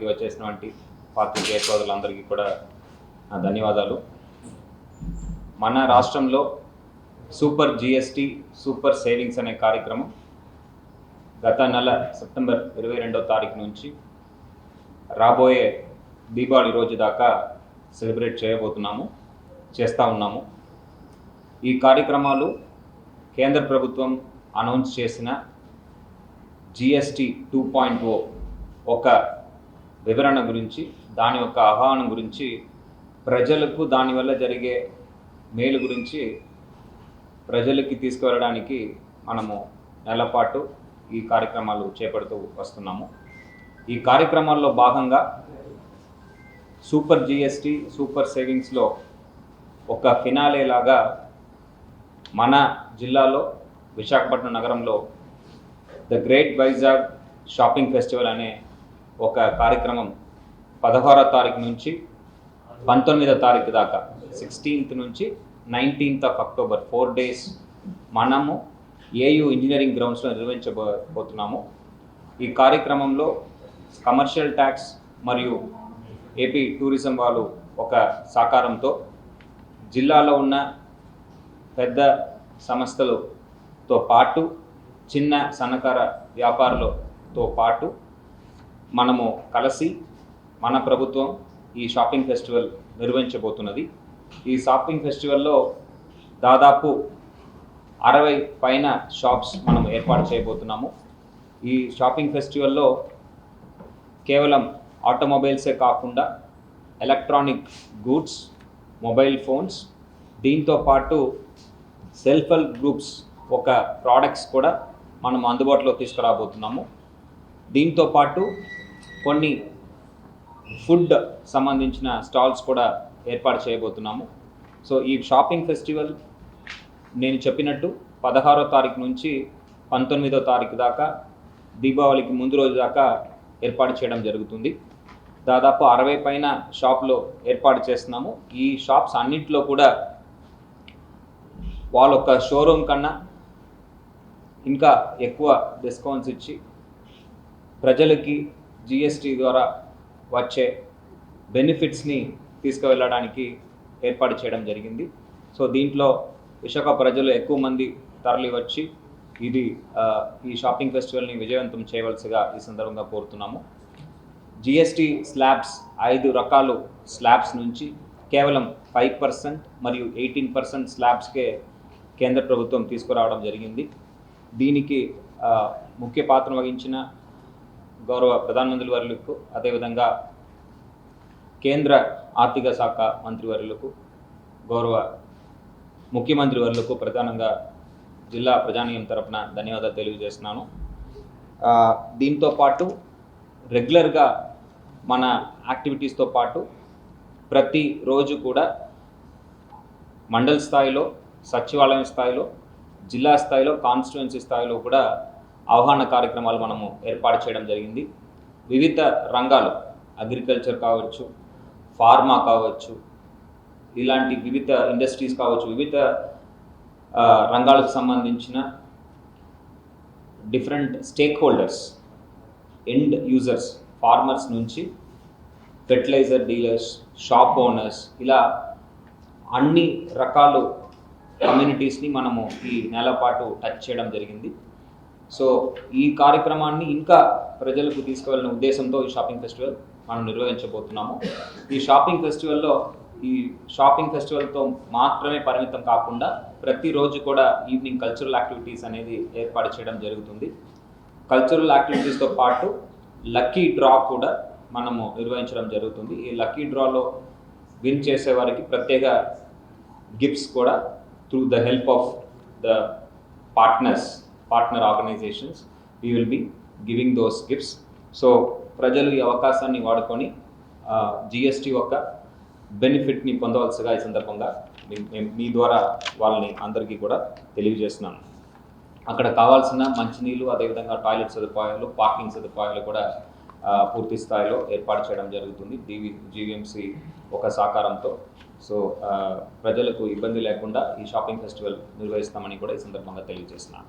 కార్యక్రమానికి వచ్చేసినటువంటి పాత్రికేయ సోదరులందరికీ కూడా ధన్యవాదాలు. మన రాష్ట్రంలో సూపర్ జిఎస్టీ సూపర్ సేవింగ్స్ అనే కార్యక్రమం గత నెల సెప్టెంబర్ 22వ తారీఖు నుంచి రాబోయే దీపావళి రోజు దాకా సెలబ్రేట్ చేస్తూ ఉన్నాము. ఈ కార్యక్రమాలు కేంద్ర ప్రభుత్వం అనౌన్స్ చేసిన జిఎస్టీ 2.0 ఒక వివరణ గురించి, దాని యొక్క ఆహ్వానం గురించి, ప్రజలకు దానివల్ల జరిగే మేలు గురించి ప్రజలకి తీసుకువెళ్ళడానికి మనము నెలపాటు ఈ కార్యక్రమాలు చేపడుతూ వస్తున్నాము. ఈ కార్యక్రమాల్లో భాగంగా సూపర్ జిఎస్టీ సూపర్ సేవింగ్స్లో ఒక ఫినాలే లాగా మన జిల్లాలో విశాఖపట్నం నగరంలో the great Vizag shopping festival అనే ఒక కార్యక్రమం 16వ తారీఖు నుంచి 19వ తారీఖు దాకా 16th నుంచి 19th of October 4 days మనము ఏయూ ఇంజనీరింగ్ గ్రౌండ్స్లో నిర్వహించబోతున్నాము. ఈ కార్యక్రమంలో కమర్షియల్ ట్యాక్స్ మరియు ఏపీ టూరిజం వాళ్ళు ఒక సహకారంతో జిల్లాలో ఉన్న పెద్ద సంస్థలతో పాటు చిన్న సన్నకార వ్యాపారులతో పాటు మనము కలిసి మన ప్రభుత్వం ఈ షాపింగ్ ఫెస్టివల్ నిర్వహించబోతున్నది. ఈ షాపింగ్ ఫెస్టివల్లో దాదాపు 60 పైన షాప్స్ మనం ఏర్పాటు చేయబోతున్నాము. ఈ షాపింగ్ ఫెస్టివల్లో కేవలం ఆటోమొబైల్సే కాకుండా ఎలక్ట్రానిక్ గూడ్స్, మొబైల్ ఫోన్స్, దీంతో పాటు సెల్ఫ్ హెల్ప్ గ్రూప్స్ ఒక ప్రోడక్ట్స్ కూడా మనం అందుబాటులో తీసుకురాబోతున్నాము. దీంతో పాటు కొన్ని ఫుడ్ సంబంధించిన స్టాల్స్ కూడా ఏర్పాటు చేయబోతున్నాము. సో ఈ షాపింగ్ ఫెస్టివల్ నేను చెప్పినట్టు 16వ తారీఖు నుంచి 19వ తారీఖు దాకా దీపావళికి ముందు రోజు దాకా ఏర్పాటు చేయడం జరుగుతుంది. దాదాపు 60 పైన షాప్లో ఏర్పాటు చేస్తున్నాము. ఈ షాప్స్ అన్నింటిలో కూడా వాళ్ళ ఒక షోరూమ్ కన్నా ఇంకా ఎక్కువ డిస్కౌంట్స్ ఇచ్చి ప్రజలకి జిఎస్టీ ద్వారా వచ్చే బెనిఫిట్స్ని తీసుకువెళ్ళడానికి ఏర్పాటు చేయడం జరిగింది. సో దీంట్లో విశాఖ ప్రజలు ఎక్కువ మంది తరలి వచ్చి ఈ షాపింగ్ ఫెస్టివల్ని విజయవంతం చేయవలసిగా ఈ సందర్భంగా కోరుతున్నాము. జిఎస్టీ స్లాబ్స్ 5 రకాలు స్లాబ్స్ నుంచి కేవలం 5% మరియు 18% స్లాబ్స్కే కేంద్ర ప్రభుత్వం తీసుకురావడం జరిగింది. దీనికి ముఖ్య పాత్ర వహించిన గౌరవ ప్రధానమంత్రి వర్యులకు, అదేవిధంగా కేంద్ర ఆర్థిక శాఖ మంత్రివర్యులకు, గౌరవ ముఖ్యమంత్రి వర్యులకు ప్రధానంగా జిల్లా ప్రజానీయం తరపున ధన్యవాదాలు తెలియజేస్తున్నాను. దీంతో పాటు రెగ్యులర్గా మన యాక్టివిటీస్తో పాటు ప్రతిరోజు కూడా మండల స్థాయిలో, సచివాలయం స్థాయిలో, జిల్లా స్థాయిలో, కాన్స్టిట్యుయెన్సీ స్థాయిలో కూడా ఆహ్వాన కార్యక్రమాలు మనము ఏర్పాటు చేయడం జరిగింది. వివిధ రంగాలు, అగ్రికల్చర్ కావచ్చు, ఫార్మా కావచ్చు, ఇలాంటి వివిధ ఇండస్ట్రీస్ కావచ్చు, వివిధ రంగాలకు సంబంధించిన different stake holders, end users, farmers నుంచి ఫెర్టిలైజర్ డీలర్స్, షాప్ ఓనర్స్, ఇలా అన్ని రకాల కమ్యూనిటీస్ని మనము ఈ నెల పాటు టచ్ చేయడం జరిగింది. సో ఈ కార్యక్రమాన్ని ఇంకా ప్రజలకు తీసుకువెళ్ళిన ఉద్దేశంతో ఈ షాపింగ్ ఫెస్టివల్ మనం నిర్వహించబోతున్నాము. ఈ షాపింగ్ ఫెస్టివల్తో మాత్రమే పరిమితం కాకుండా ప్రతిరోజు కూడా ఈవినింగ్ కల్చరల్ యాక్టివిటీస్ అనేది ఏర్పాటు చేయడం జరుగుతుంది. కల్చరల్ యాక్టివిటీస్తో పాటు లక్కీ డ్రా కూడా మనము నిర్వహించడం జరుగుతుంది. ఈ లక్కీ డ్రాలో విన్ చేసే వారికి ప్రత్యేక గిఫ్ట్స్ కూడా through the help of the partner organisations we will be giving those gifts. So ప్రజలు ఈ అవకాశాన్ని వాడుకొని జిఎస్టీ యొక్క బెనిఫిట్ని పొందవలసిగా ఈ సందర్భంగా మీ ద్వారా వాళ్ళని అందరికీ కూడా తెలియజేస్తున్నాను. అక్కడ కావాల్సిన మంచినీళ్ళు, అదేవిధంగా టాయిలెట్ సదుపాయాలు, పార్కింగ్ సదుపాయాలు కూడా పూర్తి స్థాయిలో ఏర్పాటు చేయడం జరుగుతుంది జీవీఎంసీ ఒక సహకారంతో. సో ప్రజలకు ఇబ్బంది లేకుండా ఈ షాపింగ్ ఫెస్టివల్ నిర్వహిస్తామని కూడా ఈ సందర్భంగా తెలియజేస్తున్నాను.